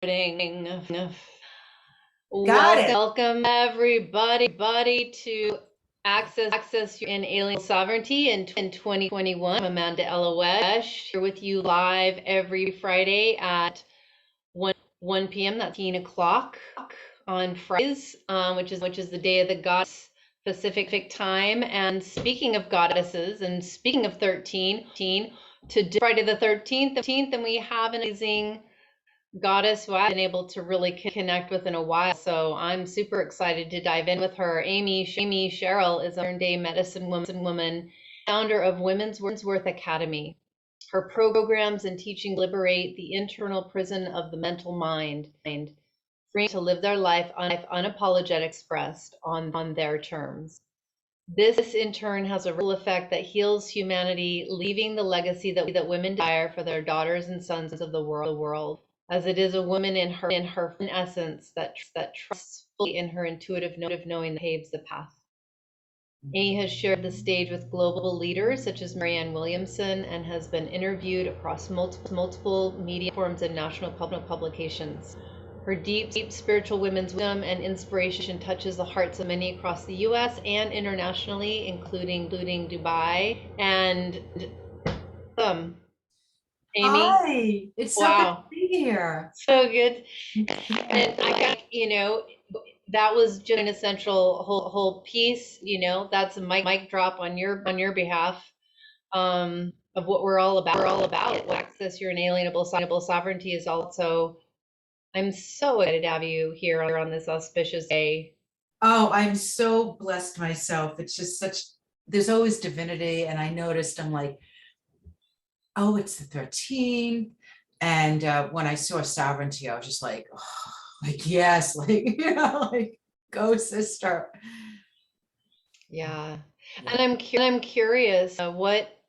Got Got Welcome, it. welcome everybody to Access Your and Alien Sovereignty in 2021. I'm Amanda Elawesh here with you live every Friday at 1 p.m. That's 18 o'clock on Fridays, which is the day of the goddess Pacific time. And speaking of goddesses, and speaking of 13, today Friday the 13th, and we have an amazing goddess who I've been able to really connect with in a while. So I'm super excited to dive in with her. Amy Cheryl is a modern day medicine woman, founder of Women's Worth Academy. Her programs and teaching liberate the internal prison of the mental mind, freeing to live their life unapologetic, expressed on their terms. This in turn has a ripple effect that heals humanity, leaving the legacy that women desire for their daughters and sons of the world. As it is a woman in her essence that trusts fully in her intuitive knowing that paves the path. Amy has shared the stage with global leaders such as Marianne Williamson and has been interviewed across multiple media forms and national publications. Her deep spiritual women's wisdom and inspiration touches the hearts of many across the U.S. and internationally, including Dubai. And Amy, Hi. It's so good to wow, be here. so good. And I got, that was just an essential whole piece. That's a mic drop on your behalf, of what we're all about. Access your inalienable sovereignty is also. I'm so excited to have you here on this auspicious day. Oh, I'm so blessed myself. It's just there's always divinity. And I noticed, I'm like, oh, it's the 13th. And when I saw sovereignty, I was just like, oh, like, yes, like, like, go sister. Yeah, Yeah. and I'm curious, what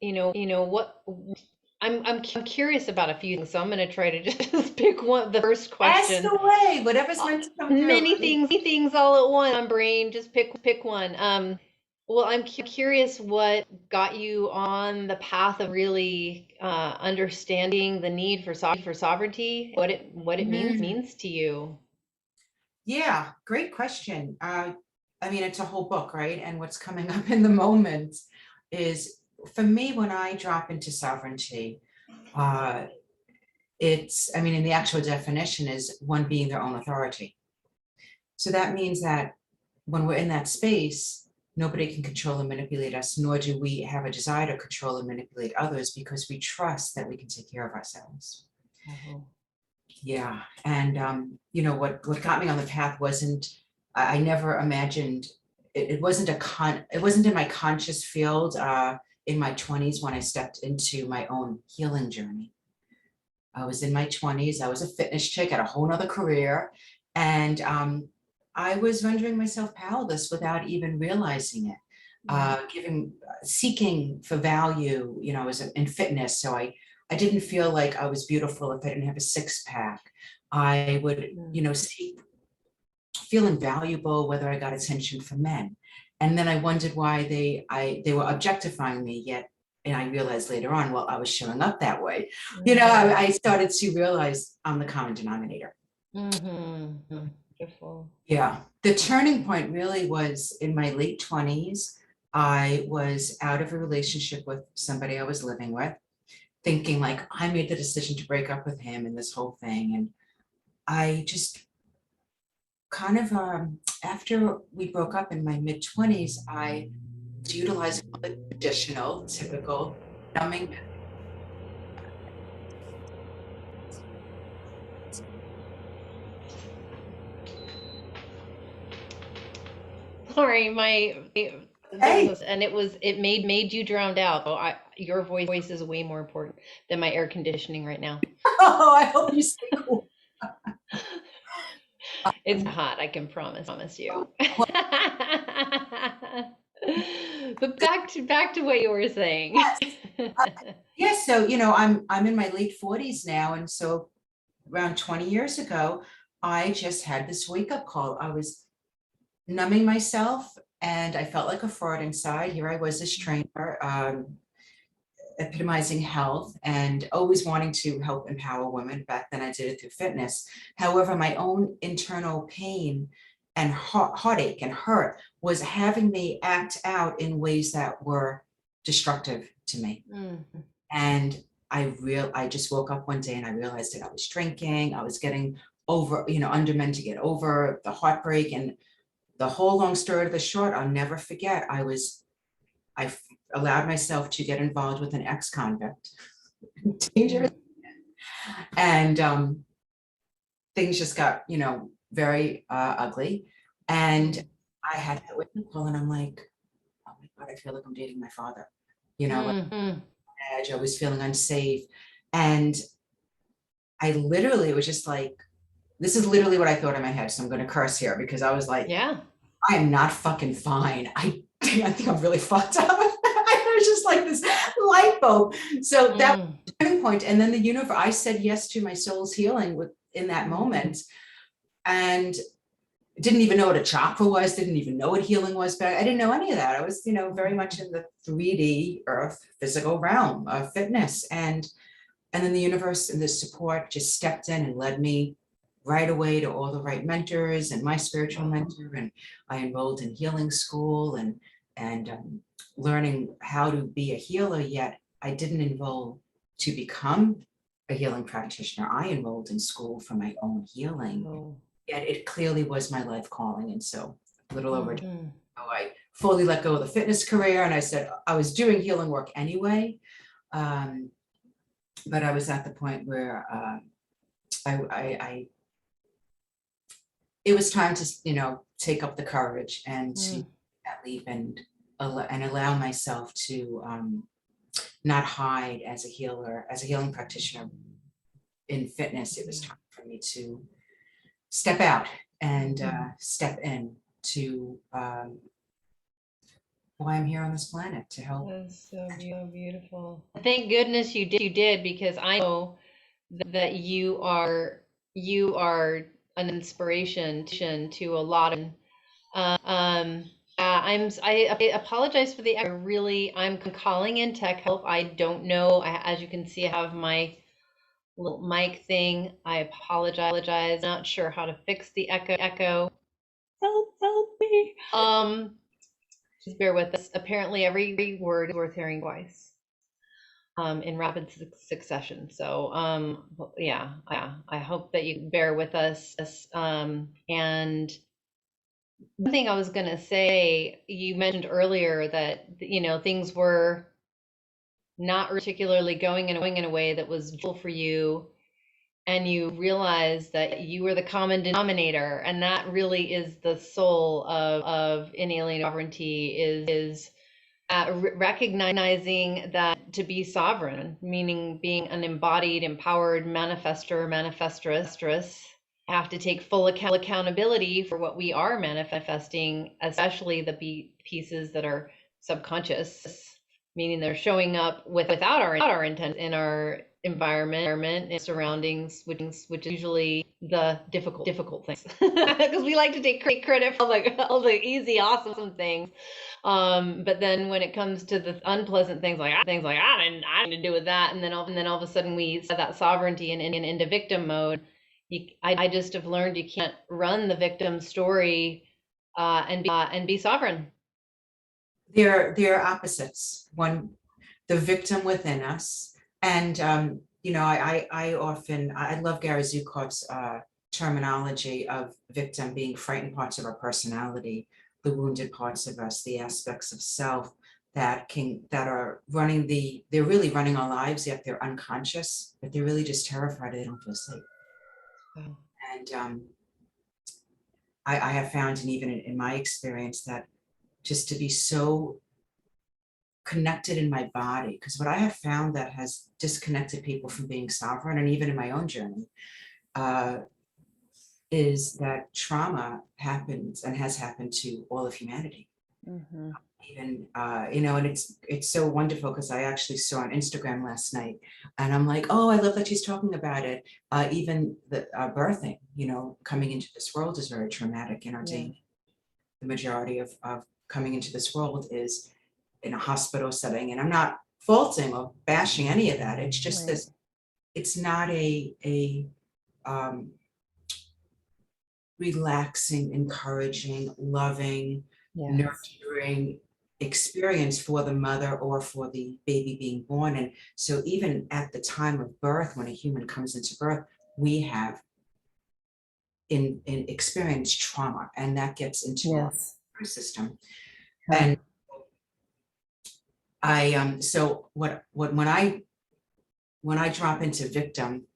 I'm curious about a few things. So I'm going to try to just pick the first Ask question. away, whatever's meant to come through. Many things all at once. On brain, just pick one. Well, I'm curious what got you on the path of really understanding the need for sovereignty, what it Mhm. means to you. Yeah, great question. I mean, it's a whole book, right? And what's coming up in the moment is, for me, when I drop into sovereignty, uh, I mean, in the actual definition is one being their own authority. So that means that when we're in that space, nobody can control and manipulate us, nor do we have a desire to control and manipulate others, because we trust that we can take care of ourselves. Oh. Yeah, and what got me on the path wasn't, I never imagined it wasn't it wasn't in my conscious field in my 20s when I stepped into my own healing journey. I was in my 20s, I was a fitness chick, had a whole nother career, and I was rendering myself powerless without even realizing it. Seeking for value, I was in fitness, so I didn't feel like I was beautiful if I didn't have a six pack. I would, seek feeling valuable whether I got attention from men. And then I wondered why they were objectifying me, yet, and I realized later on, well, I was showing up that way. I started to realize I'm the common denominator. Mm-hmm. Beautiful. Yeah. The turning point really was in my late 20s. I was out of a relationship with somebody I was living with, thinking like I made the decision to break up with him and this whole thing. And I just kind of, after we broke up in my mid 20s, I was utilizing all the traditional, typical numbing. Sorry, Hey, and it made you drowned out. So your voice is way more important than my air conditioning right now. oh, I hope you stay cool. It's hot, I can promise you. Well, But back to what you were saying. uh, yeah, so I'm in my late 40s now, and so around 20 years ago, I just had this wake up call. I was numbing myself and I felt like a fraud inside. Here I was, this trainer, epitomizing health and always wanting to help empower women. Back then I did it through fitness. However, my own internal pain and heartache and hurt was having me act out in ways that were destructive to me. Mm-hmm. And I just woke up one day and I realized that I was drinking, I was getting over, under men to get over the heartbreak. And the whole long story of the short, I'll never forget, I allowed myself to get involved with an ex-convict, dangerous, and things just got, very ugly. And I had that wake up call, and I'm like, oh my God, I feel like I'm dating my father. Like edge, I was feeling unsafe. And I literally was just like, this is literally what I thought in my head. So I'm going to curse here because I was like, Yeah. I am not fucking fine. I think I'm really fucked up. It was just like this light bulb. So that was the turning point. And then the universe, I said yes to my soul's healing in that moment. And didn't even know what a chakra was, didn't even know what healing was, but I didn't know any of that. I was, very much in the 3D earth physical realm of fitness. And then the universe and the support just stepped in and led me right away to all the right mentors and my spiritual mentor. And I enrolled in healing school and learning how to be a healer, yet I didn't enroll to become a healing practitioner. I enrolled in school for my own healing. Yet it clearly was my life calling. And so a little over a year ago, I fully let go of the fitness career, and I said I was doing healing work anyway. But I was at the point where it was time to, take up the courage and to that leap and allow myself to not hide as a healer, as a healing practitioner in fitness. It was time for me to step out and step in to why I'm here on this planet, to help. That's so beautiful. Thank goodness you did, because I know that you are an inspiration to a lot of. I apologize for the echo. I'm calling in tech help. I don't know. As you can see, I have my little mic thing. I apologize. Not sure how to fix the echo. Help me. Just bear with us. Apparently, every word is worth hearing twice. In rapid succession. So, yeah, I hope that you bear with us. And one thing I was going to say, you mentioned earlier that, things were not particularly going in a way that was joyful for you. And you realize that you were the common denominator. And that really is the soul of inalien sovereignty, is recognizing that to be sovereign, meaning being an embodied, empowered manifestress, have to take full accountability for what we are manifesting, especially the pieces that are subconscious, meaning they're showing up without our intent in our environment and surroundings, which is usually the difficult things, because we like to take credit for all the easy, awesome things. But then when it comes to the unpleasant things, like I didn't do with that, and then all of a sudden we set that sovereignty and into victim mode. I just have learned you can't run the victim story and be sovereign. They're opposites. One, the victim within us, and I love Gary Zukav's terminology of victim being frightened parts of our personality, the wounded parts of us, the aspects of self that are they're really running our lives, yet they're unconscious, but they're really just terrified they don't feel safe. And I have found, and even in my experience, that just to be so connected in my body, because what I have found that has disconnected people from being sovereign, and even in my own journey, is that trauma happens and has happened to all of humanity. Even and it's so wonderful, because I actually saw on Instagram last night, and I'm like, oh, I love that she's talking about it. Even the birthing, coming into this world is very traumatic in our day. The majority of coming into this world is in a hospital setting, and I'm not faulting or bashing any of that. It's just Right. this, it's not a um, relaxing, encouraging, loving, Yes. nurturing experience for the mother or for the baby being born. And so even at the time of birth, when a human comes into birth, we have in experienced trauma, and that gets into our Yes. nervous system. Huh. And I so what when I drop into victim,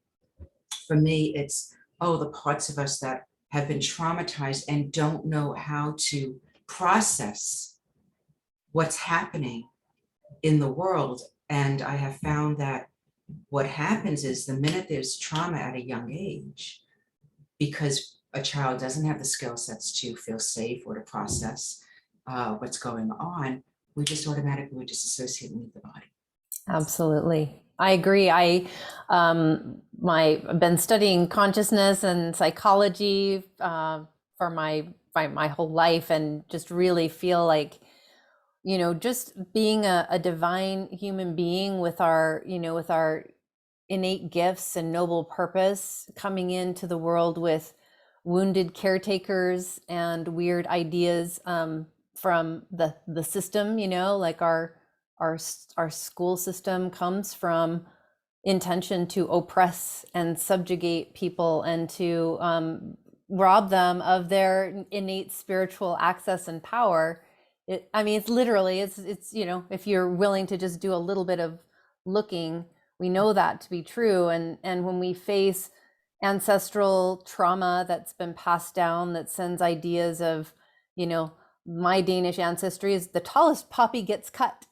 for me it's, oh, the parts of us that have been traumatized and don't know how to process what's happening in the world. And I have found that what happens is the minute there's trauma at a young age, because a child doesn't have the skill sets to feel safe or to process what's going on, we just automatically would disassociate and leave the body. Absolutely. I agree. I've been studying consciousness and psychology for my whole life, and just really feel like, just being a divine human being with our innate gifts and noble purpose, coming into the world with wounded caretakers and weird ideas from the system, like our school system comes from intention to oppress and subjugate people, and to rob them of their innate spiritual access and power. I mean, it's literally, it's if you're willing to just do a little bit of looking, we know that to be true. And when we face ancestral trauma that's been passed down, that sends ideas of, my Danish ancestry is the tallest poppy gets cut.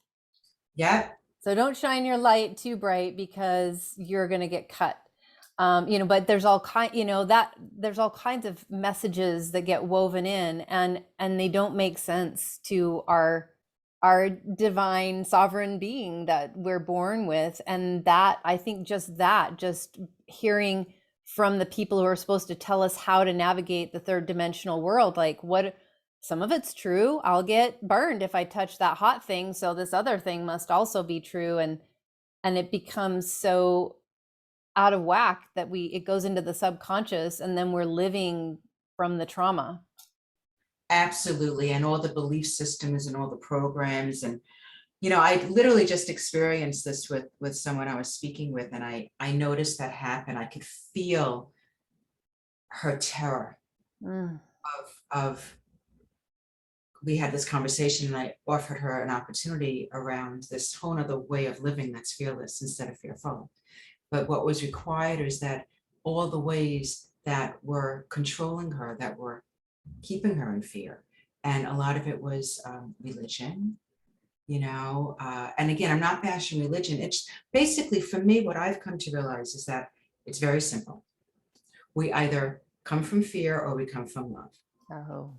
Yeah. So don't shine your light too bright because you're going to get cut. But there's all there's all kinds of messages that get woven in, and they don't make sense to our divine sovereign being that we're born with. And that, I think, just hearing from the people who are supposed to tell us how to navigate the third dimensional world, like, what, some of it's true. I'll get burned if I touch that hot thing, so this other thing must also be true. And it becomes so out of whack that it goes into the subconscious, and then we're living from the trauma. Absolutely. And all the belief systems and all the programs. And, I literally just experienced this with someone I was speaking with, and I noticed that happen. I could feel her terror Mm. of we had this conversation, and I offered her an opportunity around this whole other way of living that's fearless instead of fearful. But what was required is that all the ways that were controlling her, that were keeping her in fear, and a lot of it was religion, and again, I'm not bashing religion. It's basically, for me, what I've come to realize is that it's very simple. We either come from fear or we come from love. Oh.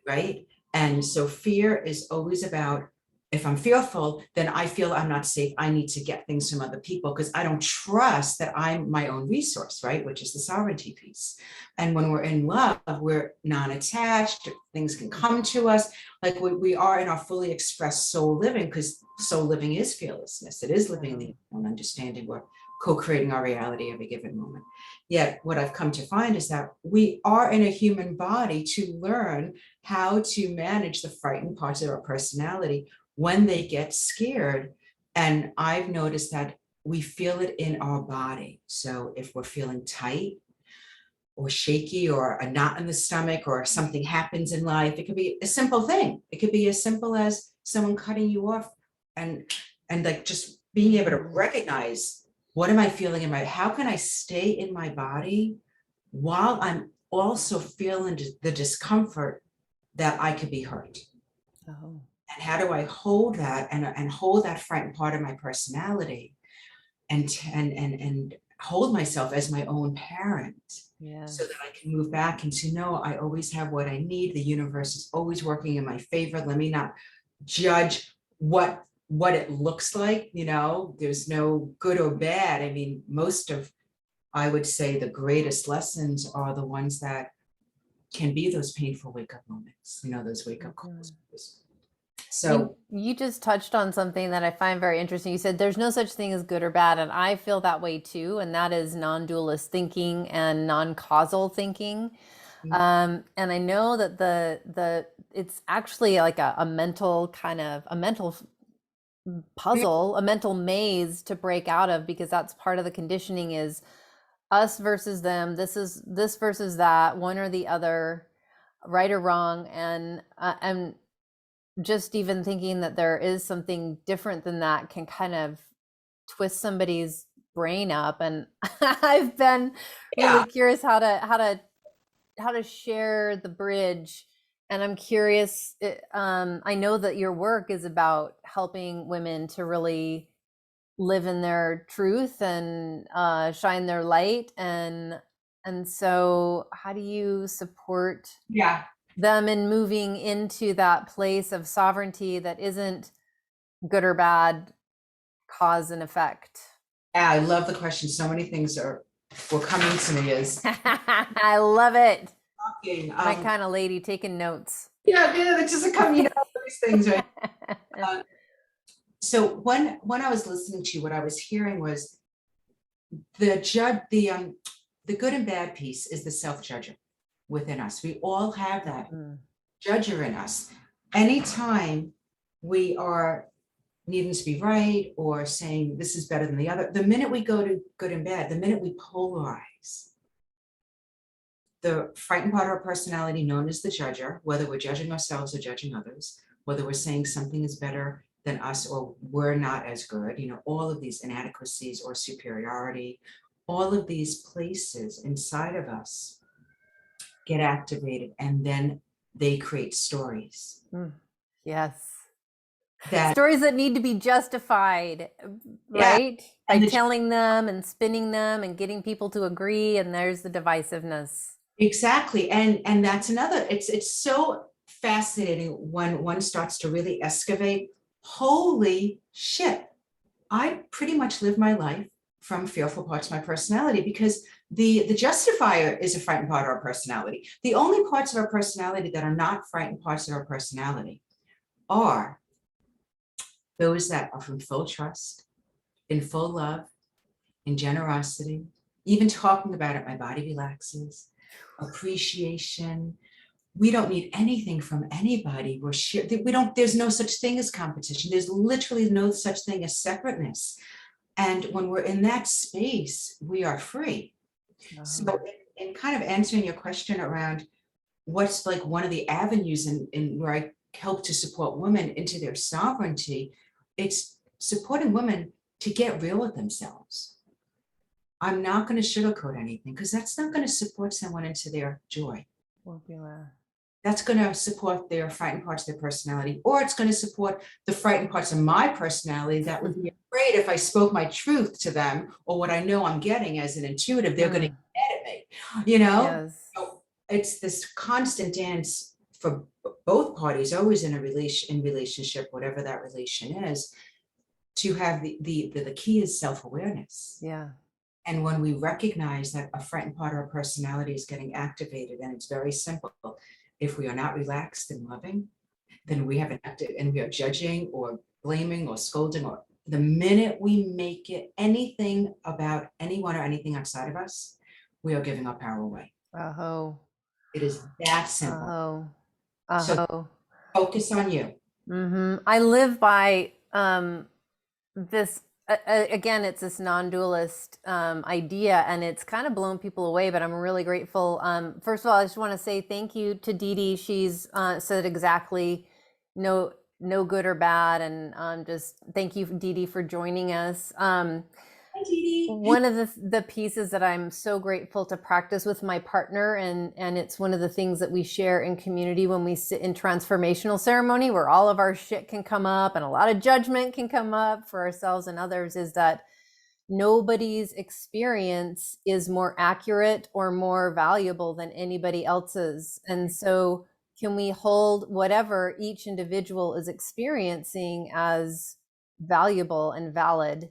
Right? And so fear is always about, if I'm fearful, then I feel I'm not safe. I need to get things from other people because I don't trust that I'm my own resource, right? Which is the sovereignty piece. And when we're in love, we're non-attached. Things can come to us. Like we are in our fully expressed soul living, because soul living is fearlessness. It is living in the own understanding. We're co-creating our reality every given moment. Yet what I've come to find is that we are in a human body to learn how to manage the frightened parts of our personality when they get scared. And I've noticed that we feel it in our body. So if we're feeling tight or shaky or a knot in the stomach, or something happens in life, it could be a simple thing. It could be as simple as someone cutting you off, and like just being able to recognize, what am I feeling in how can I stay in my body while I'm also feeling the discomfort that I could be hurt? Oh. And how do I hold that and hold that frightened part of my personality, and hold myself as my own parent, Yes. so that I can move back into, no, I always have what I need. The universe is always working in my favor. Let me not judge what it looks like. There's no good or bad. I mean, I would say the greatest lessons are the ones that can be those painful wake up moments, those wake up calls. So You just touched on something that I find very interesting. You said there's no such thing as good or bad, and I feel that way too, and that is non-dualist thinking and non-causal thinking. And I know that the it's actually like a mental kind of a mental puzzle, a mental maze to break out of, because that's part of the conditioning is us versus them. This versus that, one or the other, right or wrong, and just even thinking that there is something different than that can kind of twist somebody's brain up. And I've been yeah, really curious how to share the bridge. And I'm curious, I know that your work is about helping women to really live in their truth and shine their light. And so how do you support yeah. them in moving into that place of sovereignty that isn't good or bad, cause and effect? Yeah, I love the question. So many things were coming to me as I love it. talking. My kind of lady taking notes. Yeah, yeah, it's just come, these things, right? Uh, so when I was listening to you, what I was hearing was the good and bad piece is the self-judger within us. We all have that Mm. judger in us. Anytime we are needing to be right or saying this is better than the other, the minute we go to good and bad, the minute we polarize, the frightened part of our personality known as the judger, whether we're judging ourselves or judging others, whether we're saying something is better than us or we're not as good, all of these inadequacies or superiority, all of these places inside of us get activated, and then they create stories Mm. Yes. that, Stories that need to be justified, yeah, right? By and telling them and spinning them and getting people to agree, and there's the divisiveness. exactly. And that's another, it's so fascinating when one starts to really excavate. Holy shit, I pretty much live my life from fearful parts of my personality, because the justifier is a frightened part of our personality. The only parts of our personality that are not frightened parts of our personality are those that are from full trust, in full love, in generosity. Even talking about it, my body relaxes. Appreciation. We don't need anything from anybody. There's no such thing as competition. There's literally no such thing as separateness. And when we're in that space, we are free. So in kind of answering your question around what's like one of the avenues in where I help to support women into their sovereignty, it's supporting women to get real with themselves. I'm not going to sugarcoat anything, because that's not going to support someone into their joy. That's going to support their frightened parts of their personality, or it's going to support the frightened parts of my personality that would be afraid if I spoke my truth to them or what I know I'm getting as an intuitive, they're going to get mad at me, Yes. So it's this constant dance for both parties, always in relationship, whatever that relation is, to have the key is self-awareness. Yeah. And when we recognize that a frightened part of our personality is getting activated, and it's very simple. If we are not relaxed and loving, then we have an active, and we are judging or blaming or scolding, or the minute we make it anything about anyone or anything outside of us, we are giving our power away. Oh. It is that simple. So Oh. focus on you. I live by this again, it's this non-dualist idea, and it's kind of blown people away, but I'm really grateful. First of all, I just want to say thank you to Dee Dee. She's said exactly no good or bad, and just thank you, Dee Dee, for joining us. Hi, Dee Dee. One of the pieces that I'm so grateful to practice with my partner, and it's one of the things that we share in community when we sit in transformational ceremony, where all of our shit can come up and a lot of judgment can come up for ourselves and others, is that nobody's experience is more accurate or more valuable than anybody else's. And so can we hold whatever each individual is experiencing as valuable and valid,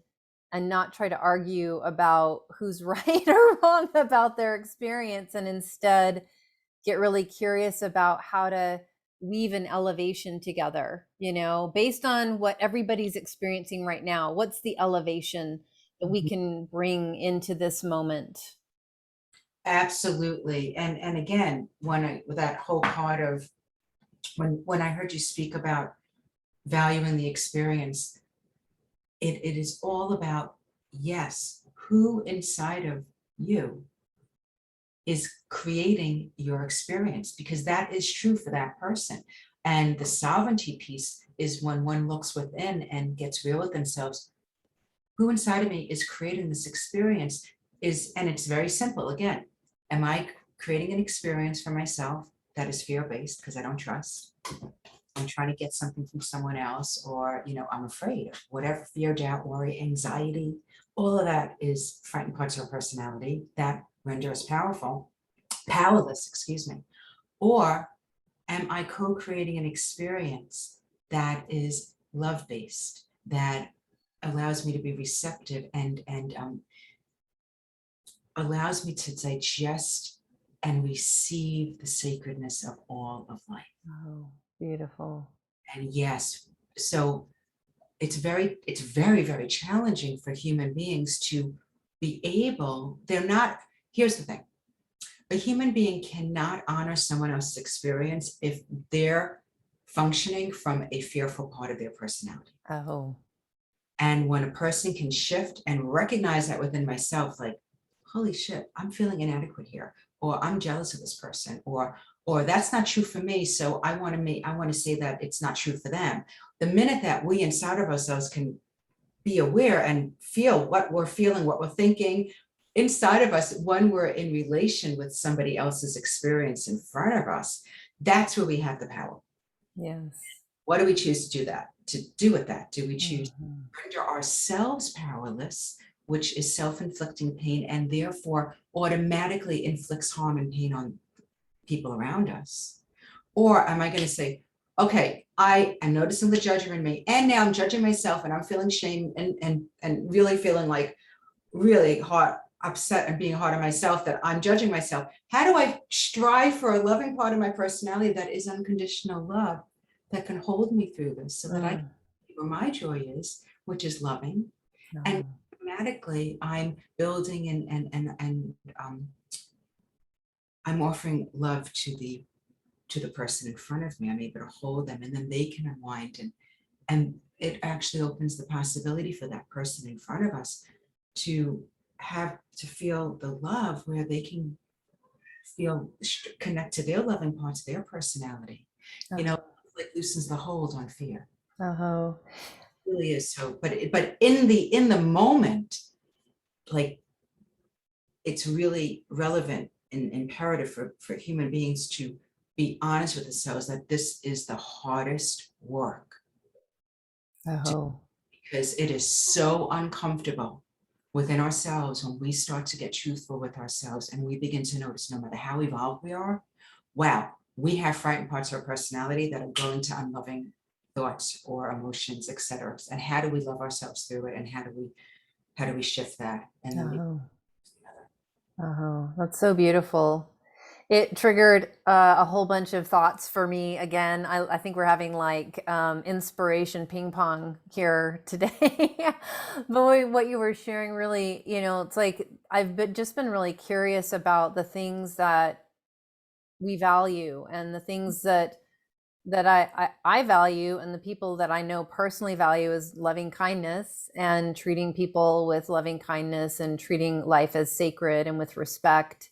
and not try to argue about who's right or wrong about their experience, and instead get really curious about how to weave an elevation together, you know, based on what everybody's experiencing right now. What's the elevation that we can bring into this moment? Absolutely. And again, that whole part of when I heard you speak about valuing the experience, it is all about, yes, who inside of you is creating your experience, because that is true for that person. And the sovereignty piece is when one looks within and gets real with themselves. Who inside of me is creating this experience and it's very simple. Again, am I creating an experience for myself that is fear-based because I don't trust? I'm trying to get something from someone else, or, I'm afraid of whatever fear, doubt, worry, anxiety, all of that is frightened parts of our personality that render us powerless, excuse me. Or am I co-creating an experience that is love-based, that allows me to be receptive and allows me to digest and receive the sacredness of all of life. Oh, beautiful. And yes, so it's very, very challenging for human beings to be able, here's the thing. A human being cannot honor someone else's experience if they're functioning from a fearful part of their personality. Oh. And when a person can shift and recognize that within myself, like, holy shit, I'm feeling inadequate here, or I'm jealous of this person, or that's not true for me, so I want to say that it's not true for them. The minute that we inside of ourselves can be aware and feel what we're feeling, what we're thinking inside of us when we're in relation with somebody else's experience in front of us, that's where we have the power. Yes. What do we choose to do with that? Do we choose to render ourselves powerless, which is self-inflicting pain and therefore automatically inflicts harm and pain on people around us? Or am I going to say, okay, I am noticing the judger in me, and now I'm judging myself, and I'm feeling shame and really feeling like really hard, upset, and being hard on myself that I'm judging myself. How do I strive for a loving part of my personality that is unconditional love, that can hold me through this, so that I can see where my joy is, which is loving, and automatically I'm building and I'm offering love to the person in front of me. I'm able to hold them, and then they can unwind, and it actually opens the possibility for that person in front of us to feel the love, where they can connect to their loving parts of their personality. Like loosens the hold on fear. Oh. It really is. So, but in the moment, like, it's really relevant and imperative for human beings to be honest with themselves that this is the hardest work. Oh. Because it is so uncomfortable within ourselves when we start to get truthful with ourselves and we begin to notice, no matter how evolved we are, wow, we have frightened parts of our personality that are going to unloving thoughts or emotions, etc. And how do we love ourselves through it? And how do we shift that? And then that's so beautiful. It triggered a whole bunch of thoughts for me again. I think we're having like inspiration ping pong here today. But what you were sharing really, it's like just been really curious about the things that we value and the things that I value, and the people that I know personally value is loving kindness and treating people with loving kindness and treating life as sacred and with respect.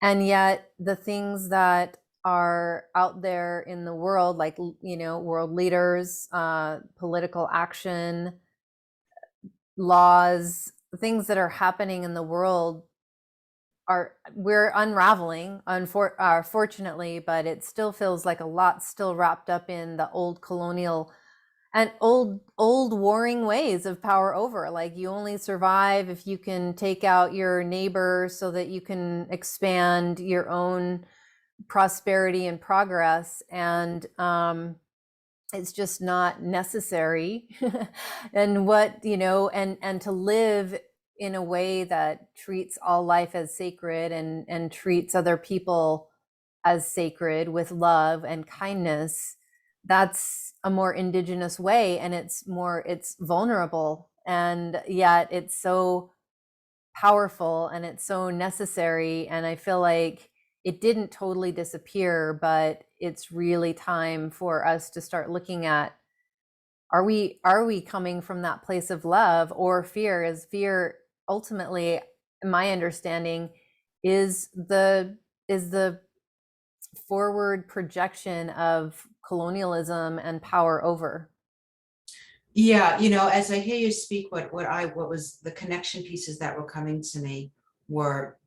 And yet the things that are out there in the world, like, world leaders, political action, laws, things that are happening in the world, we're unraveling, fortunately, but it still feels like a lot still wrapped up in the old colonial and old warring ways of power over. Like, you only survive if you can take out your neighbor so that you can expand your own prosperity and progress. And it's just not necessary. And and to live in a way that treats all life as sacred and treats other people as sacred with love and kindness, that's a more indigenous way, and it's vulnerable, and yet it's so powerful and it's so necessary. And I feel like it didn't totally disappear, but it's really time for us to start looking at, are we coming from that place of love or fear? Is fear ultimately, my understanding, is the forward projection of colonialism and power over. Yeah, as I hear you speak, what was the connection pieces that were coming to me were,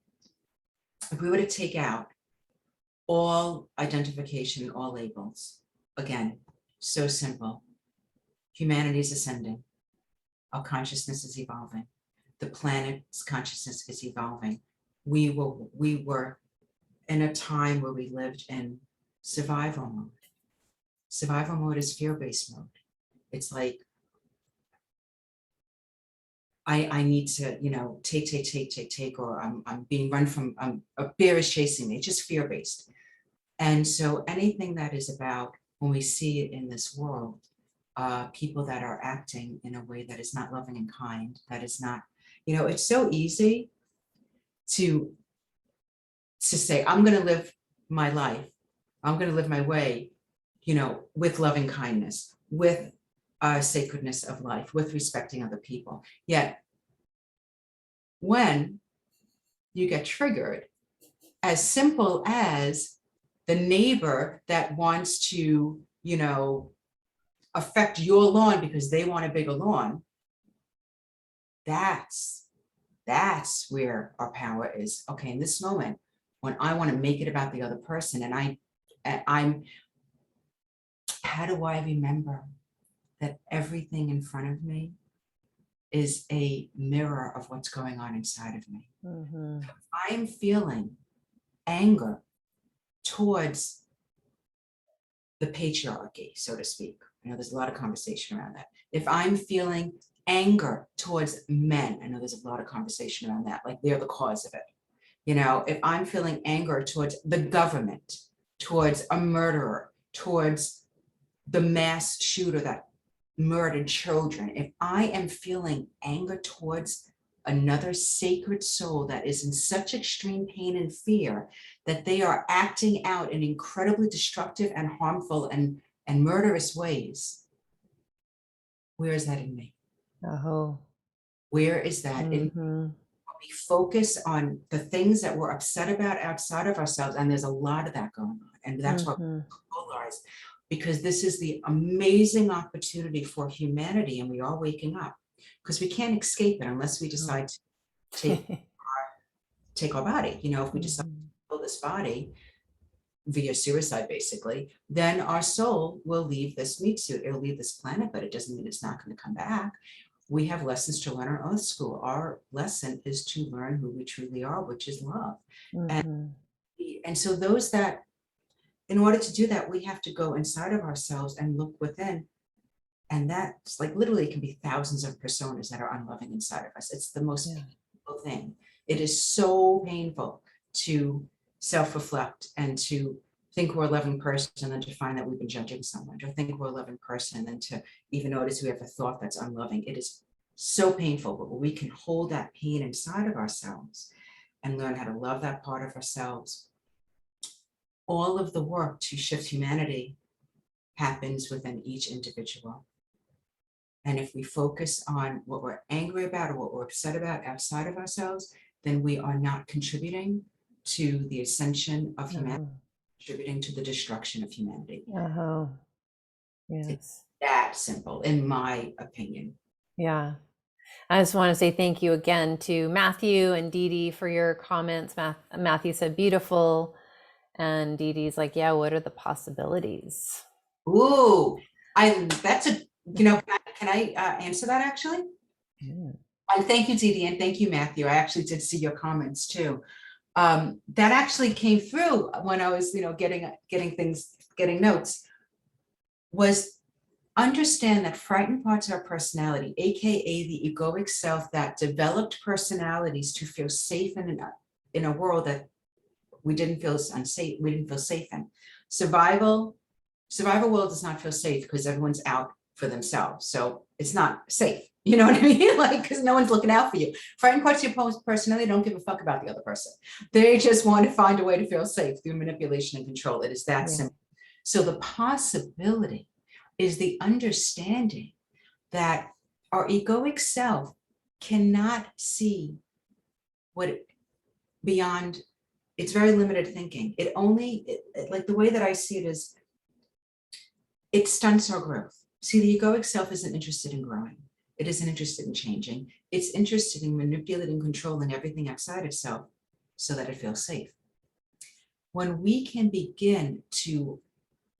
if we were to take out all identification, all labels, again, so simple. Humanity is ascending. Our consciousness is evolving. The planet's consciousness is evolving. We were in a time where we lived in survival mode. Survival mode is fear-based mode. It's like, I need to, take, or I'm being run from, a bear is chasing me. It's just fear-based. And so anything that is about, when we see it in this world, people that are acting in a way that is not loving and kind, that is not, it's so easy to say, I'm going to live my life, I'm going to live my way, with loving kindness, with sacredness of life, with respecting other people. Yet, when you get triggered, as simple as the neighbor that wants to, affect your lawn because they want a bigger lawn, that's where our power is. Okay, in this moment, when I want to make it about the other person, and I'm, how do I remember that everything in front of me is a mirror of what's going on inside of me? Mm-hmm. I'm feeling anger towards the patriarchy, so to speak. There's a lot of conversation around that. If I'm feeling anger towards men, I know there's a lot of conversation around that, like they're the cause of it. If I'm feeling anger towards the government, towards a murderer, towards the mass shooter that murdered children, if I am feeling anger towards another sacred soul that is in such extreme pain and fear that they are acting out in incredibly destructive and harmful and murderous ways, where is that in me? Oh. Where is that in me? Mm-hmm. We focus on the things that we're upset about outside of ourselves, and there's a lot of that going on, and that's what we're polarized, because this is the amazing opportunity for humanity, and we are waking up, because we can't escape it unless we decide to take our body. If we decide to kill this body via suicide, basically, then our soul will leave this meat suit. It'll leave this planet, but it doesn't mean it's not going to come back. We have lessons to learn on Earth School. Our lesson is to learn who we truly are, which is love. Mm-hmm. And so those that, in order to do that, we have to go inside of ourselves and look within. And that's like, literally, it can be thousands of personas that are unloving inside of us. It's the most painful thing. It is so painful to self-reflect and to think we're a loving person and to find that we've been judging someone, to think we're a loving person and to even notice we have a thought that's unloving. It is so painful, but we can hold that pain inside of ourselves and learn how to love that part of ourselves. All of the work to shift humanity happens within each individual. And if we focus on what we're angry about or what we're upset about outside of ourselves, then we are not contributing to the ascension of humanity, contributing to the destruction of humanity. Yes. It's that simple, in my opinion. Yeah. I just want to say thank you again to Matthew and Dee Dee for your comments. Matthew said beautiful, and Dee Dee's like, yeah, what are the possibilities? Ooh, that's a, can I answer that actually? Yeah. And thank you, Dee Dee, and thank you, Matthew. I actually did see your comments too. That actually came through when I was, getting notes, was understand that frightened parts of our personality, AKA the egoic self that developed personalities to feel safe in a world that we didn't feel unsafe, we didn't feel safe in. Survival world does not feel safe because everyone's out for themselves. So it's not safe. You know what I mean? Like, because no one's looking out for you. Frightened parts of your personality don't give a fuck about the other person. They just want to find a way to feel safe through manipulation and control. It is that simple. So the possibility is the understanding that our egoic self cannot see beyond its very limited thinking. It only, like the way that I see it is, it stunts our growth. See, the egoic self isn't interested in growing. It isn't interested in changing. It's interested in manipulating, controlling everything outside itself so that it feels safe. When we can begin to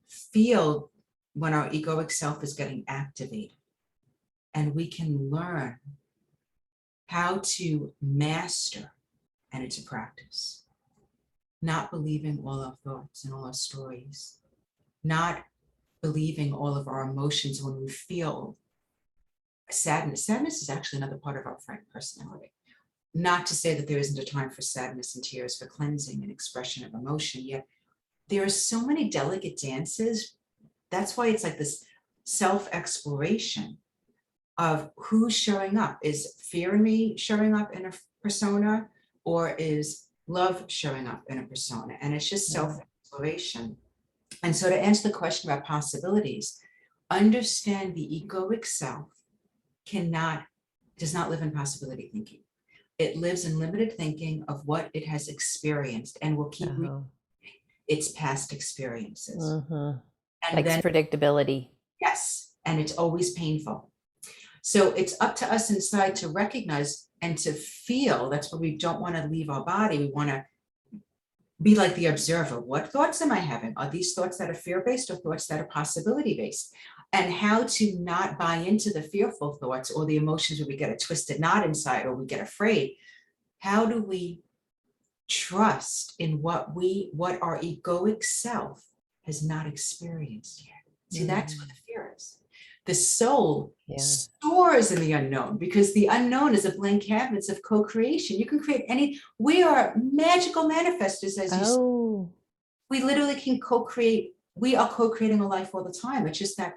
feel when our egoic self is getting activated, and we can learn how to master, and it's a practice, not believing all our thoughts and all our stories, not believing all of our emotions when we feel sadness. Sadness is actually another part of our frightened personality. Not to say that there isn't a time for sadness and tears, for cleansing and expression of emotion, yet there are so many delicate dances. That's why it's like this self-exploration of who's showing up. Is fear in me showing up in a persona, or is love showing up in a persona? And it's just self-exploration. And so to answer the question about possibilities, understand the egoic self does not live in possibility thinking. It lives in limited thinking of what it has experienced and will keep its past experiences. And like then predictability. Yes, and it's always painful. So it's up to us inside to recognize and to feel. That's why we don't want to leave our body. We want to be like the observer. What thoughts am I having? Are these thoughts that are fear-based or thoughts that are possibility-based? And how to not buy into the fearful thoughts or the emotions where we get a twisted knot inside or we get afraid. How do we trust in what our egoic self has not experienced yet? See, that's what the fear is. The soul soars in the unknown, because the unknown is a blank canvas of co-creation. You can create we are magical manifestors, as you say. We literally can co-create. We are co-creating a life all the time. It's just that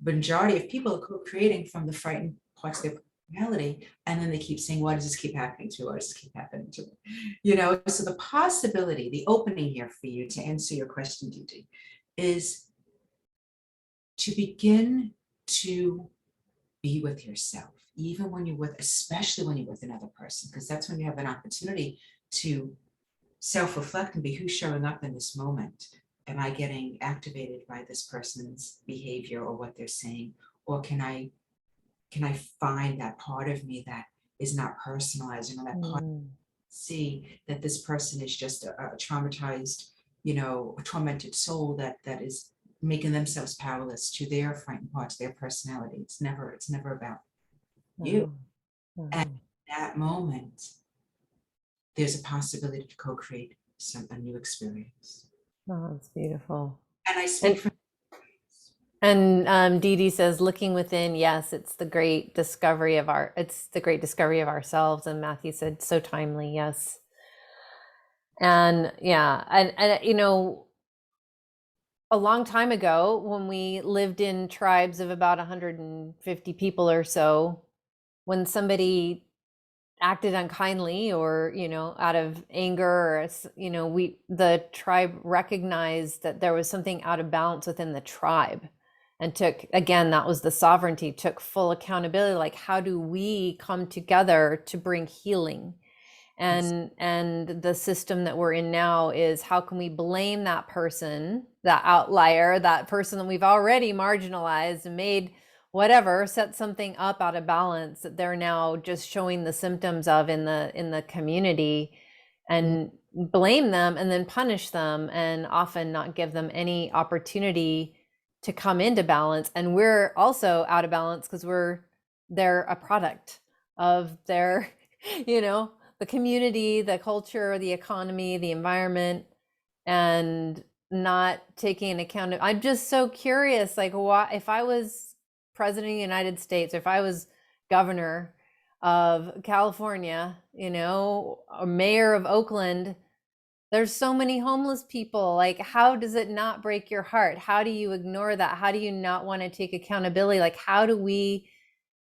majority of people are co-creating from the frightened parts of their personality, and then they keep saying, why does this keep happening to me? Why does this keep happening to me? You know, so the possibility, the opening here for you to answer your question, Didi, is to begin to be with yourself, even when you're especially when you're with another person, because that's when you have an opportunity to self-reflect and be who's showing up in this moment. Am I getting activated by this person's behavior or what they're saying? Or can I find that part of me that is not personalizing, or that part see that this person is just a traumatized, a tormented soul that is making themselves powerless to their frightened parts, their personality. It's never about you. And in that moment, there's a possibility to co-create a new experience. Oh, that's beautiful. And I speak from. And Didi says, looking within, yes, it's the great discovery of ourselves. And Matthew said, so timely, yes. And yeah, and a long time ago, when we lived in tribes of about 150 people or so, when somebody acted unkindly or out of anger, or the tribe recognized that there was something out of balance within the tribe, and that was the sovereignty, took full accountability. Like, how do we come together to bring healing? And the system that we're in now is, how can we blame that person, that outlier, that person that we've already marginalized and made set something up out of balance that they're now just showing the symptoms of in the community, and blame them and then punish them, and often not give them any opportunity to come into balance. And we're also out of balance because they're a product of their, the community, the culture, the economy, the environment, and not taking account of. I'm just so curious, like, why, if I was president of the United States, or if I was governor of California, or mayor of Oakland, There's so many homeless people. Like, how does it not break your heart? How do you ignore that? How do you not want to take accountability? Like, how do we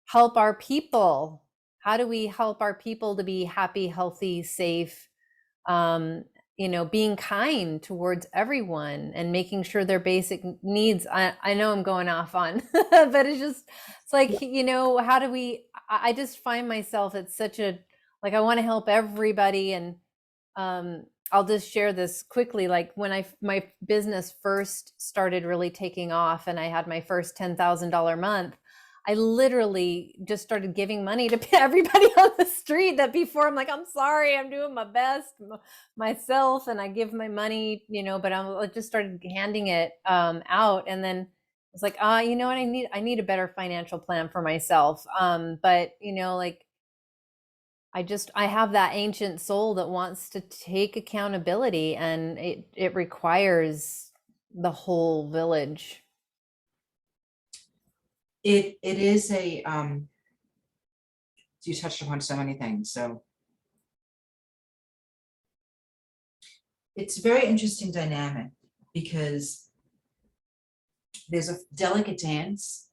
help our people? How do we help our people to be happy, healthy, safe? Um, being kind towards everyone and making sure their basic needs. I know I'm going off on, but it's like, how do we, I just find myself, it's such a, like, I want to help everybody. And I'll just share this quickly. Like when my business first started really taking off and I had my first $10,000 month, I literally just started giving money to everybody on the street that before I'm like, I'm sorry, I'm doing my best myself. And I give my money, but I just started handing it out. And then it's like, you know what, I need a better financial plan for myself. But like, I have that ancient soul that wants to take accountability, and it requires the whole village. It is a you touched upon so many things. So it's a very interesting dynamic because there's a delicate dance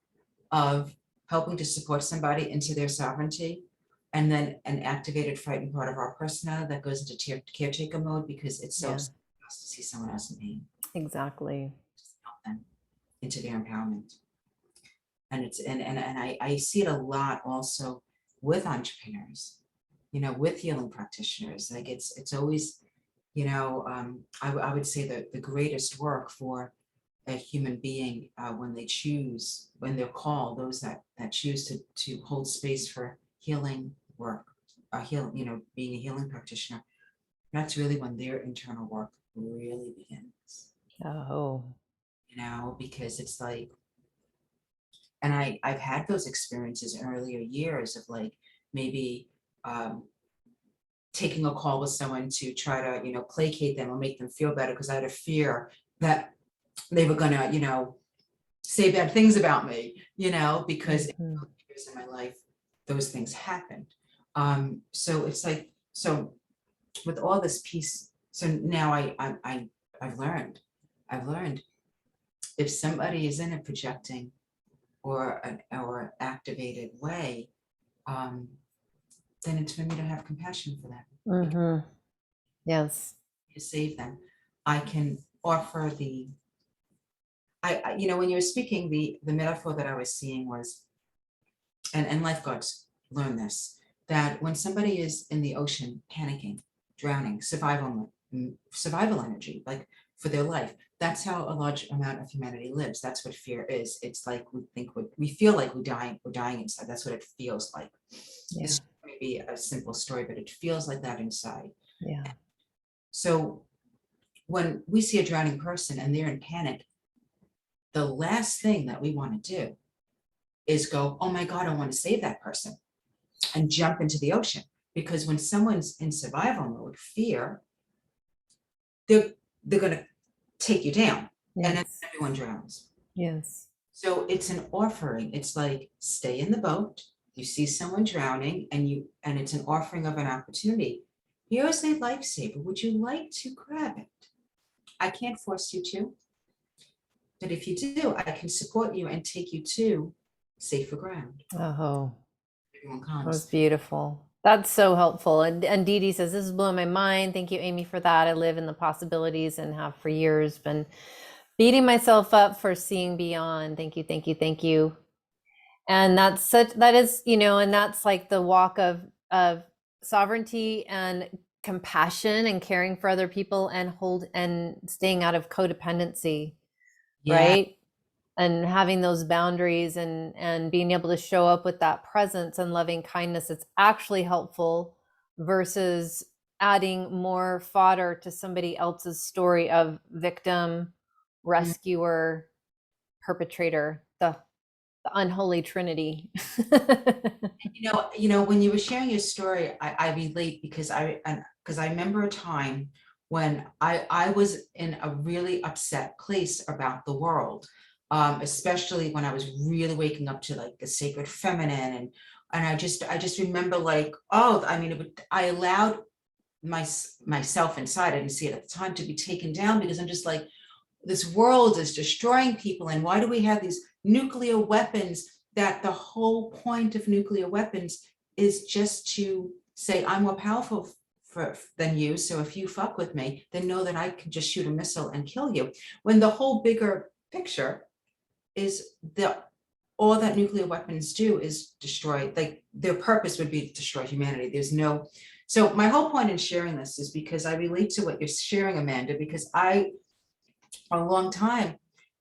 of helping to support somebody into their sovereignty, and then an activated frightened part of our personality that goes into caretaker mode because it's so nice to see someone else in pain. Exactly. Help them into their empowerment. And it's and I see it a lot also with entrepreneurs, with healing practitioners. Like it's always, I would say that the greatest work for a human being when they're called, those that choose to hold space for healing work, being a healing practitioner, that's really when their internal work really begins. Oh. Because it's like, and I've had those experiences in earlier years of like maybe taking a call with someone to try to, placate them or make them feel better because I had a fear that they were gonna, say bad things about me, because in years in my life, those things happened. So it's like, so with all this piece, so now I've learned if somebody is in a projecting or an activated way, then it's for me to have compassion for them. Yes. To save them. I can offer when you were speaking, the metaphor that I was seeing was, and lifeguards learn this, that when somebody is in the ocean panicking, drowning, survival energy, like for their life, that's how a large amount of humanity lives. That's what fear is. It's like we feel like we're dying inside. That's what it feels like. Yeah. This may be a simple story, but it feels like that inside. Yeah. So when we see a drowning person and they're in panic, the last thing that we want to do is go, oh my God, I want to save that person, and jump into the ocean. Because when someone's in survival mode, fear, they're going to take you down. Yes. And then everyone drowns. Yes. So it's an offering. It's like, stay in the boat. You see someone drowning and it's an offering of an opportunity. Here's a lifesaver. Would you like to grab it? I can't force you to. But if you do, I can support you and take you to safer ground. Oh, everyone comes. That was beautiful. That's so helpful. And Dee Dee says, this is blowing my mind. Thank you, Amy, for that. I live in the possibilities and have for years been beating myself up for seeing beyond. Thank you, thank you, thank you. And that is, and that's like the walk of sovereignty and compassion and caring for other people and staying out of codependency. Yeah. Right. And having those boundaries and being able to show up with that presence and loving kindness, it's actually helpful versus adding more fodder to somebody else's story of victim, rescuer, perpetrator, the unholy trinity. When you were sharing your story, I relate because I remember a time when I was in a really upset place about the world, especially when I was really waking up to like the sacred feminine, and I just remember like, I allowed myself inside, I didn't see it at the time, to be taken down, because I'm just like, this world is destroying people. And why do we have these nuclear weapons, that the whole point of nuclear weapons is just to say, I'm more powerful than you. So if you fuck with me, then know that I can just shoot a missile and kill you. When the whole bigger picture is all that nuclear weapons do is destroy, like their purpose would be to destroy humanity. There's no, so my whole point in sharing this is because I relate to what you're sharing, Amanda, because I, for a long time,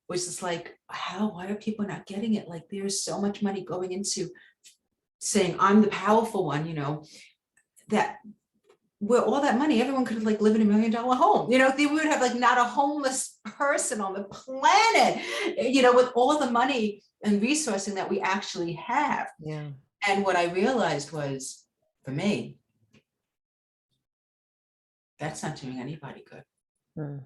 was just like, why are people not getting it? Like, there's so much money going into saying I'm the powerful one, you know, that with all that money, everyone could like live in $1 million home. You know, they would have like not a homeless person on the planet, you know, with all the money and resourcing that we actually have. Yeah. And what I realized was, for me, that's not doing anybody good. Mm.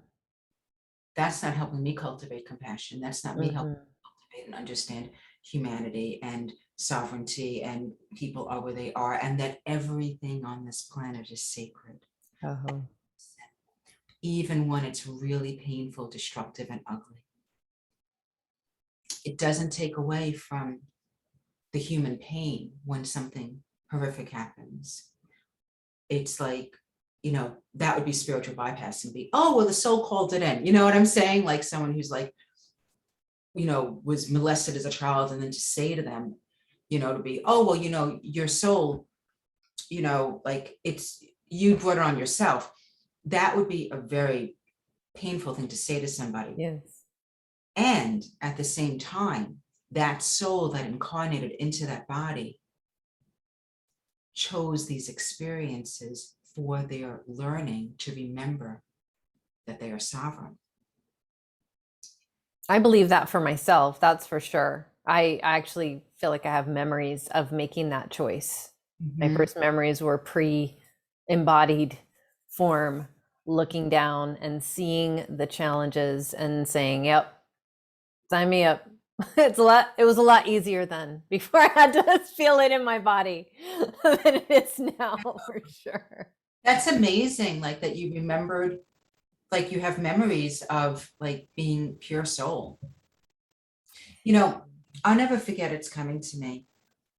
That's not helping me cultivate compassion. That's not me helping cultivate and understand humanity and sovereignty, and people are where they are, and that everything on this planet is sacred. Even when it's really painful, destructive, and ugly. It doesn't take away from the human pain when something horrific happens. It's like, you know, that would be spiritual bypass and be, oh, well, the soul called it in. You know what I'm saying? Like someone who's like, you know, was molested as a child, and then to say to them, you know, to be, oh, well, you know, your soul, you know, like it's, you brought it on yourself. That would be a very painful thing to say to somebody. Yes. And at the same time, that soul that incarnated into that body chose these experiences for their learning to remember that they are sovereign. I believe that for myself, that's for sure. I actually feel like I have memories of making that choice. My first memories were pre-embodied form, looking down and seeing the challenges and saying, yep, sign me up. It was a lot easier then, before I had to feel it in my body, than it is now, for sure. That's amazing, like that you remembered, like you have memories of like being pure soul. You know, I'll never forget, it's coming to me.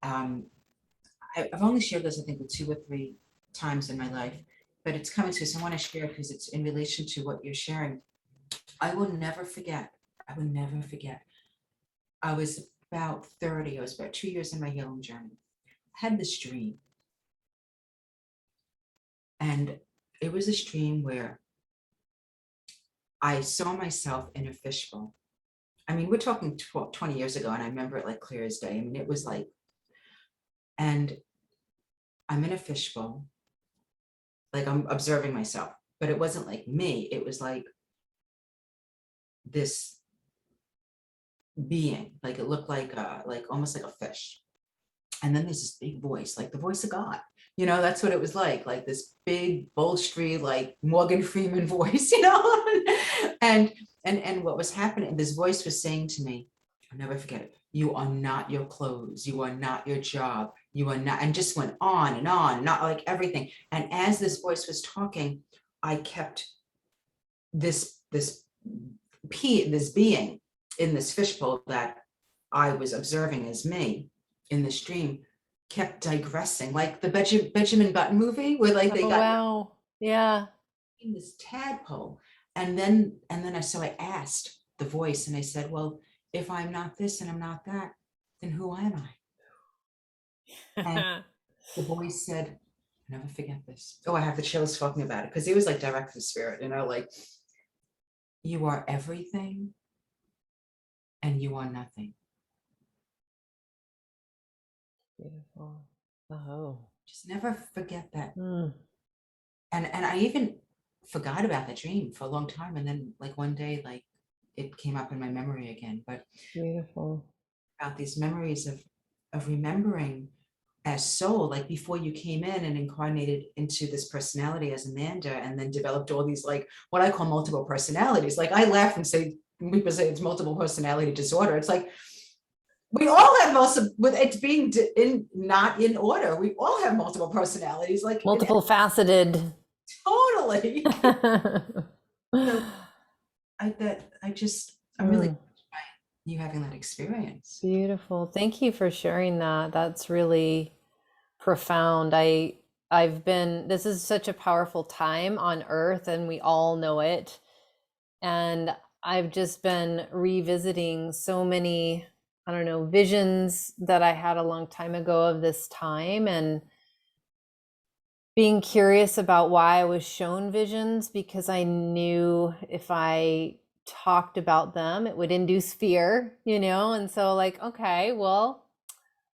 I've only shared this, I think, with 2 or 3 times in my life, but it's coming to us. I want to share it because it's in relation to what you're sharing. I will never forget. I will never forget. I was about 30. I was about 2 years in my healing journey. I had this dream. And it was a dream where I saw myself in a fishbowl. I mean, we're talking 20 years ago, and I remember it like clear as day. I mean, it was like, and I'm in a fishbowl, like I'm observing myself, but it wasn't like me. It was like this being, like it looked like almost like a fish. And then there's this big voice, like the voice of God. You know, that's what it was like this big bolstery, like Morgan Freeman voice, you know. and what was happening, this voice was saying to me, I'll never forget it, you are not your clothes, you are not your job, you are not, and just went on and on, not like everything. And as this voice was talking, I kept this being in this fishbowl that I was observing as me in this dream, kept digressing, like the Benjamin Button movie, where like they got wow, yeah, in this tadpole. And then I asked the voice, and I said, well, if I'm not this and I'm not that, then who am I? And the voice said, I'll never forget this. Oh, I have the chills talking about it, because it was like direct from spirit, you know, like, you are everything and you are nothing. Beautiful. Oh, Just never forget that. mm. And I even forgot about the dream for a long time, and then like one day, like it came up in my memory again. But Beautiful. about these memories of remembering as soul, like before you came in and incarnated into this personality as Amanda, and then developed all these, like what I call multiple personalities. Like I laugh and say, when people say it's multiple personality disorder, it's like, we all have with it's being not in order. We all have multiple personalities, like Multiple faceted Totally. So I'm really Mm, touched by you having that experience. beautiful. Thank you for sharing that. That's really profound. I've been, this is such a powerful time on earth and we all know it. And I've just been revisiting so many, I don't know, visions that I had a long time ago of this time, and being curious about why I was shown visions, because I knew if I talked about them, it would induce fear, And so, like, okay, well,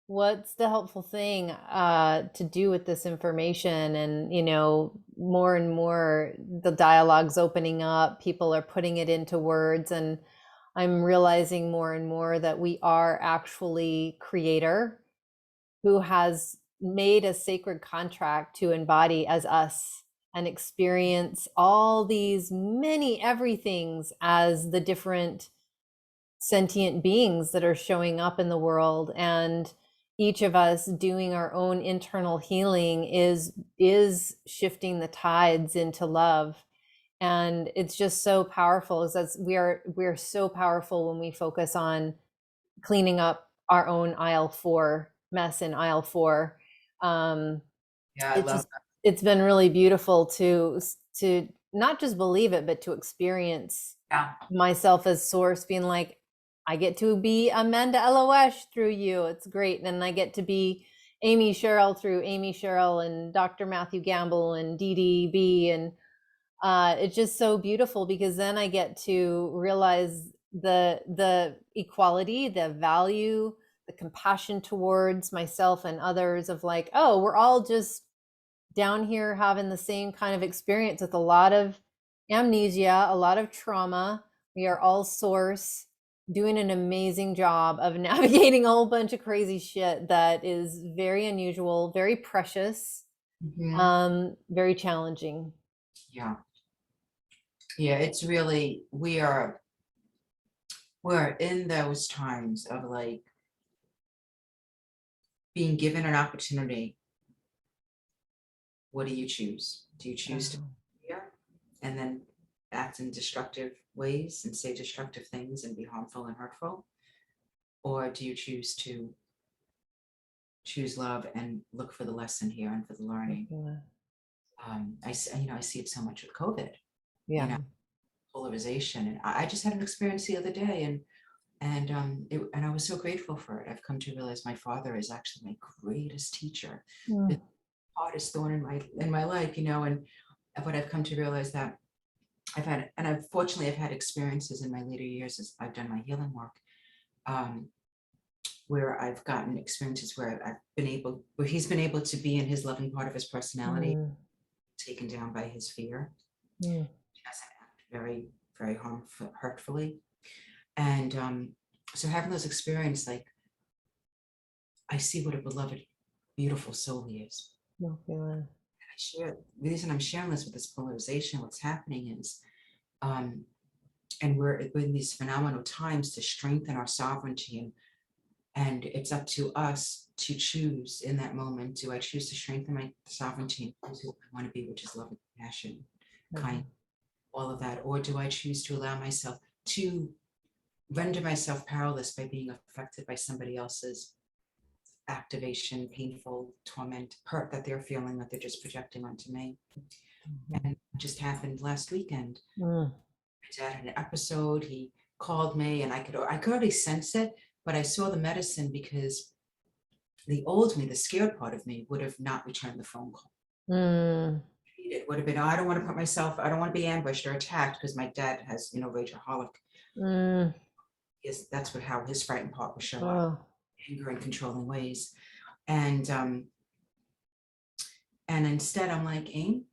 what's the helpful thing to do with this information? And, more and more the dialogue's opening up, people are putting it into words, and I'm realizing more and more that we are actually creator who has made a sacred contract to embody as us and experience all these many everythings as the different sentient beings that are showing up in the world. And each of us doing our own internal healing is shifting the tides into love. And it's just so powerful, is that we're so powerful when we focus on cleaning up our own aisle 4 mess in aisle 4. Yeah, I It's love just, it's been really beautiful to not just believe it, but to experience that. myself as source, being like, I get to be Amanda Eloesh through you. It's great. And I get to be Amy Cheryl through Amy Cheryl and Dr. Matthew Gamble and DDB. And it's just so beautiful, because then I get to realize the equality, the value, the compassion towards myself and others, of like, oh, we're all just down here having the same kind of experience with a lot of amnesia, a lot of trauma. We are all source, doing an amazing job of navigating a whole bunch of crazy shit that is very unusual, very precious, Mhm. very challenging. Yeah. Yeah, it's really, we're in those times of like being given an opportunity. What do you choose? Do you choose to fear and then act in destructive ways and say destructive things and be harmful and hurtful? Or do you choose love and look for the lesson here and for the learning? I see it so much with COVID, you Yeah. know, polarization. And I just had an experience the other day, and I was so grateful for it. I've come to realize my father is actually my greatest teacher, the Mm. hardest thorn in my life, and but I've come to realize that I've had experiences in my later years as I've done my healing work, um, where I've gotten experiences where where he's been able to be in his loving part of his personality, Mm. taken down by his fear. Mm. He doesn't act very, very hurtfully. And so having those experiences, like I see what a beloved, beautiful soul he is. Okay. The reason I'm sharing this with this polarization, what's happening is, um, and we're in these phenomenal times to strengthen our sovereignty, and it's up to us to choose in that moment. Do I choose to strengthen my sovereignty and who I want to be, which is love and compassion, kind, all of that, or do I choose to allow myself to render myself powerless by being affected by somebody else's activation, painful torment, hurt that they're feeling that they're just projecting onto me? And it just happened last weekend. Mm. My dad had an episode. He called me, and I could already sense it, but I saw the medicine because the old me, the scared part of me, would have not returned the phone call. Mm. It would have been, oh, I don't want to be ambushed or attacked, because my dad has, rageaholic. Mm. Yes, that's how his frightened part would show up, Oh. anger and controlling ways. And instead I'm like, Aim,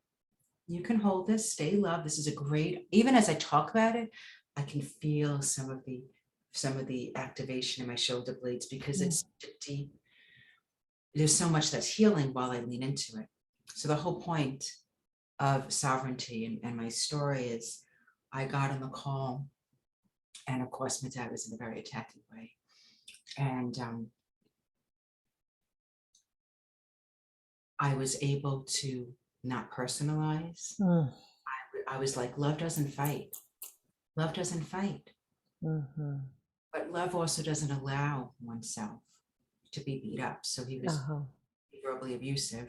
you can hold this, stay love. This is a great, even as I talk about it, I can feel some of the activation in my shoulder blades, because Mm. it's deep. There's so much that's healing while I lean into it. So the whole point of sovereignty and my story is, I got on the call, and of course my dad was in a very attacking way. And I was able to not personalize. Mm. I was like, love doesn't fight. Love doesn't fight. Mm-hmm. But love also doesn't allow oneself to be beat up. So he was Uh-huh. verbally abusive.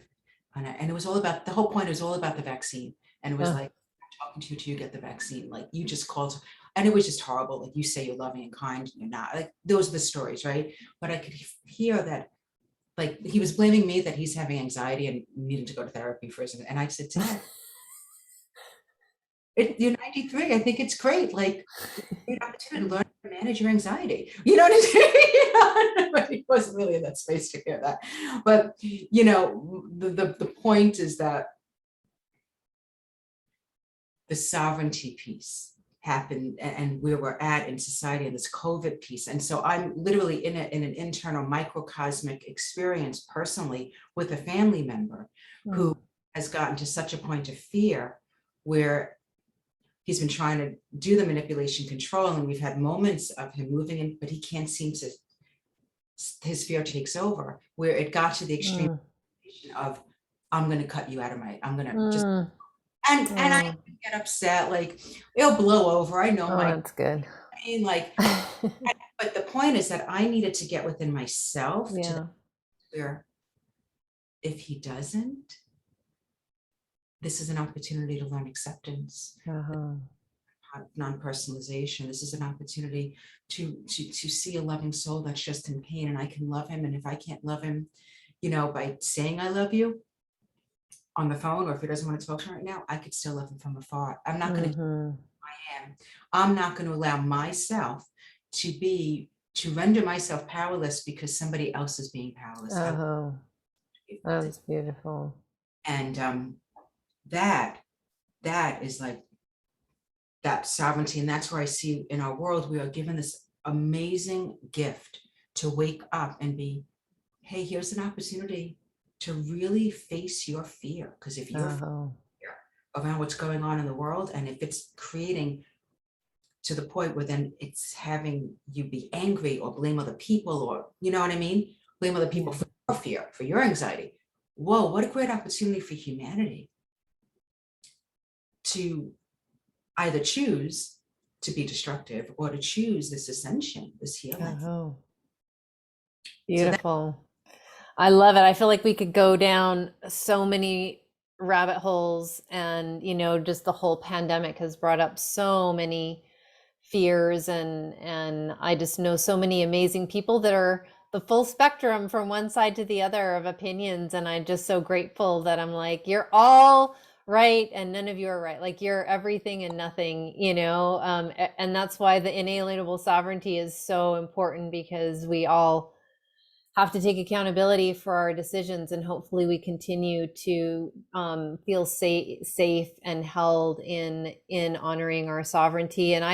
And it was all about, the whole point was all about the vaccine. And it was like, I'm talking to you till you get the vaccine. Like you just called, and it was just horrible. Like you say you're loving and kind and you're not. Like those are the stories, right? But I could hear that, like he was blaming me that he's having anxiety and needing to go to therapy for his, and I said, Dad, you're 93. I think it's great. Like great opportunity to learn how to manage your anxiety. You know what I'm saying? But he wasn't really in that space to hear that. But you know, the point is that the sovereignty piece happened and where we're at in society and this COVID piece. And so I'm literally in an internal microcosmic experience personally with a family member who has gotten to such a point of fear where he's been trying to do the manipulation control, and we've had moments of him moving in, but he can't seem to, his fear takes over, where it got to the extreme of, I'm going to cut you out of my, I'm going to just, and I get upset, like it'll blow over. I know That's good. I mean, like, but the point is that I needed to get within myself to where if he doesn't, this is an opportunity to learn acceptance. Non-personalization. This is an opportunity to see a loving soul that's just in pain, and I can love him. And if I can't love him, you know, by saying I love you on the phone, or if he doesn't want to talk to me right now, I could still love him from afar. I'm not going to I'm not going to allow myself to render myself powerless because somebody else is being powerless. That's beautiful. And that is like that sovereignty. And that's where I see in our world, we are given this amazing gift to wake up and be, hey, here's an opportunity to really face your fear. Because if you're fear around what's going on in the world, and if it's creating to the point where then it's having you be angry or blame other people, or, you know what I mean? Blame other people for your fear, for your anxiety. Whoa, what a great opportunity for humanity to either choose to be destructive or to choose this ascension, this healing. Beautiful. I love it. I feel like we could go down so many rabbit holes, and, you know, just the whole pandemic has brought up so many fears, and I just know so many amazing people that are the full spectrum from one side to the other of opinions. And I'm just so grateful that I'm like, you're all right and none of you are right. Like you're everything and nothing, you know? And that's why the inalienable sovereignty is so important, because we all have to take accountability for our decisions, and hopefully we continue to feel safe and held in honoring our sovereignty. And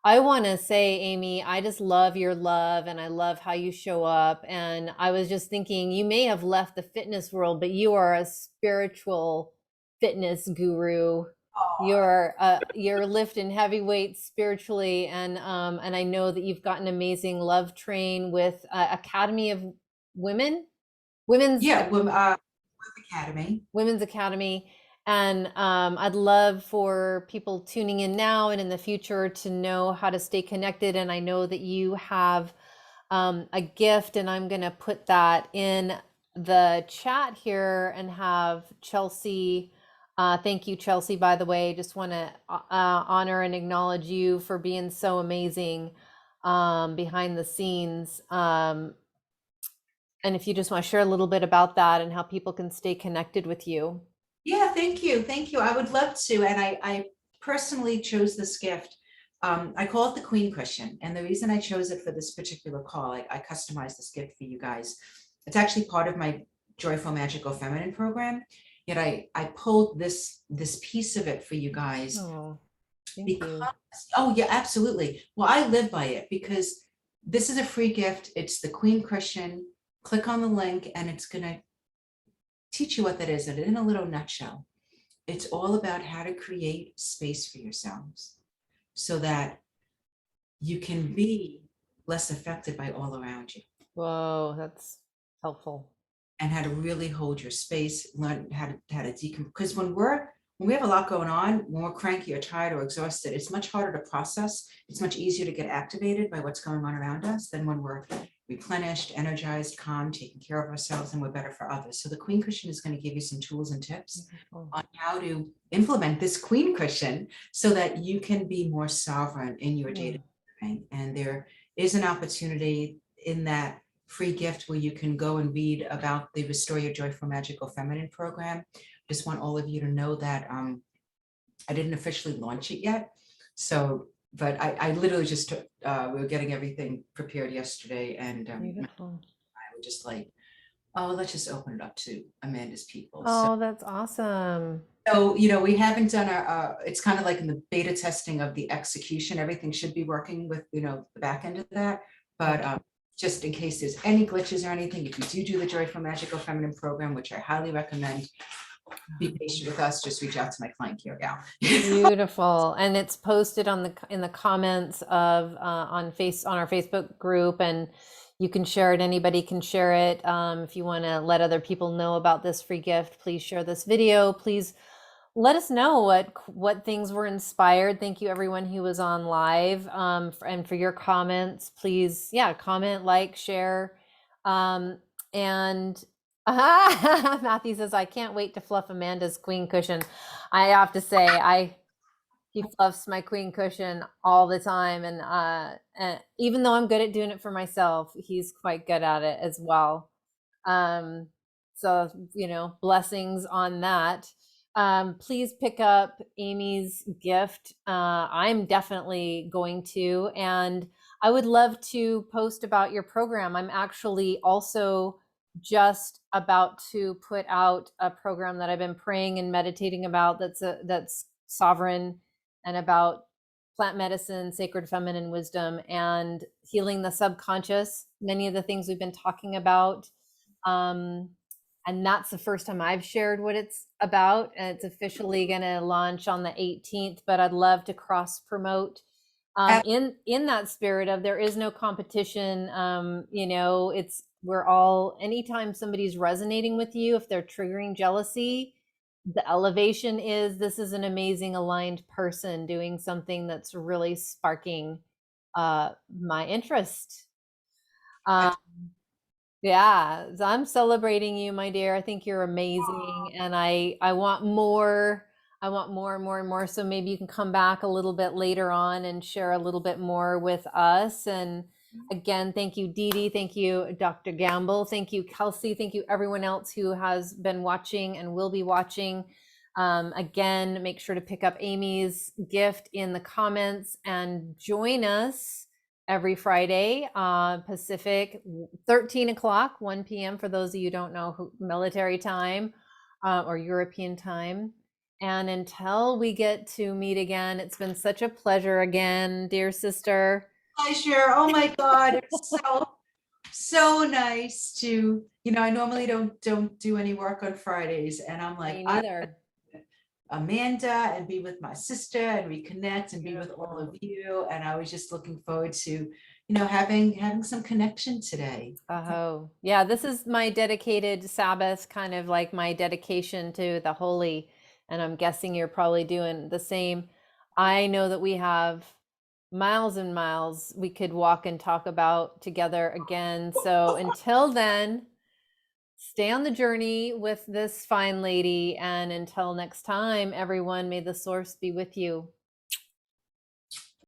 I want to say, Amy, I just love your love, and I love how you show up. And I was just thinking, you may have left the fitness world, but you are a spiritual fitness guru. You're lifting heavy weights spiritually, and I know that you've got an amazing love train with Academy of Women's Women's Academy. And I'd love for people tuning in now and in the future to know how to stay connected. And I know that you have a gift, and I'm going to put that in the chat here and have Chelsea. Thank you, Chelsea, by the way. Just want to honor and acknowledge you for being so amazing behind the scenes. And if you just want to share a little bit about that and how people can stay connected with you. Yeah, thank you. Thank you. I would love to. And I personally chose this gift. I call it the Queen Cushion. And the reason I chose it for this particular call, I customized this gift for you guys. It's actually part of my Joyful Magical Feminine program. Yet I pulled this piece of it for you guys. Oh, thank because, you. Oh yeah, absolutely. Well, I live by it because this is a free gift. It's the Queen Cushion. Click on the link and it's gonna teach you what that is. And in a little nutshell, it's all about how to create space for yourselves so that you can be less affected by all around you. Whoa, that's helpful. and how to really hold your space, learn how to decompress. Because when we have a lot going on, when we're cranky or tired or exhausted, it's much harder to process. It's much easier to get activated by what's going on around us than when we're replenished, energized, calm, taking care of ourselves, and we're better for others. So the Queen Cushion is going to give you some tools and tips on how to implement this Queen Cushion so that you can be more sovereign in your day-to-day living. And there is an opportunity in that free gift where you can go and read about the Restore Your Joyful Magical Feminine program. Just want all of you to know that I didn't officially launch it yet. So, but I literally just took, we were getting everything prepared yesterday, and I was just like, oh, let's just open it up to Amanda's people. Oh, that's awesome. So, you know, we haven't done it's kind of like in the beta testing of the execution. Everything should be working with, you know, the back end of that. But just in case there's any glitches or anything, if you do the Joyful Magical Feminine program, which I highly recommend, be patient with us. Just reach out to my client care gal. Beautiful. And it's posted on in the comments of on our Facebook group, and you can share it. Anybody can share it. If you want to let other people know about this free gift, please share this video. Please let us know what things were inspired. Thank you everyone who was on live, and for your comments. Please, comment, like, share, and Matthew says, I can't wait to fluff Amanda's Queen Cushion. I have to say, he fluffs my Queen Cushion all the time, and even though I'm good at doing it for myself, he's quite good at it as well. So, you know, blessings on that. Please pick up Amy's gift. I'm definitely going to, and I would love to post about your program. I'm actually also just about to put out a program that I've been praying and meditating about, that's sovereign and about plant medicine, sacred feminine wisdom, and healing the subconscious, many of the things we've been talking about. And that's the first time I've shared what it's about. And it's officially going to launch on the 18th, but I'd love to cross promote in that spirit of there is no competition. You know, we're all, anytime somebody's resonating with you, if they're triggering jealousy, the elevation is, this is an amazing aligned person doing something that's really sparking my interest. Yeah, so I'm celebrating you, my dear. I think you're amazing, and I want more. I want more and more and more. So maybe you can come back a little bit later on and share a little bit more with us. And again, thank you, Dee Dee. Thank you, Dr. Gamble. Thank you, Kelsey. Thank you, everyone else who has been watching and will be watching. Again, make sure to pick up Amy's gift in the comments and join us every Friday, Pacific, 13 o'clock, 1 p.m. for those of you who don't know, military time or European time. And until we get to meet again, it's been such a pleasure again, dear sister. Pleasure. Oh my God, it's so nice to, you know, I normally don't do any work on Fridays, and I'm like, Me neither. Amanda and be with my sister and reconnect and be with all of you. And I was just looking forward to, you know, having some connection today. Oh, yeah, this is my dedicated Sabbath, kind of like my dedication to the holy. And I'm guessing you're probably doing the same. I know that we have miles and miles we could walk and talk about together again. So until then, stay on the journey with this fine lady. And until next time, everyone, may the source be with you.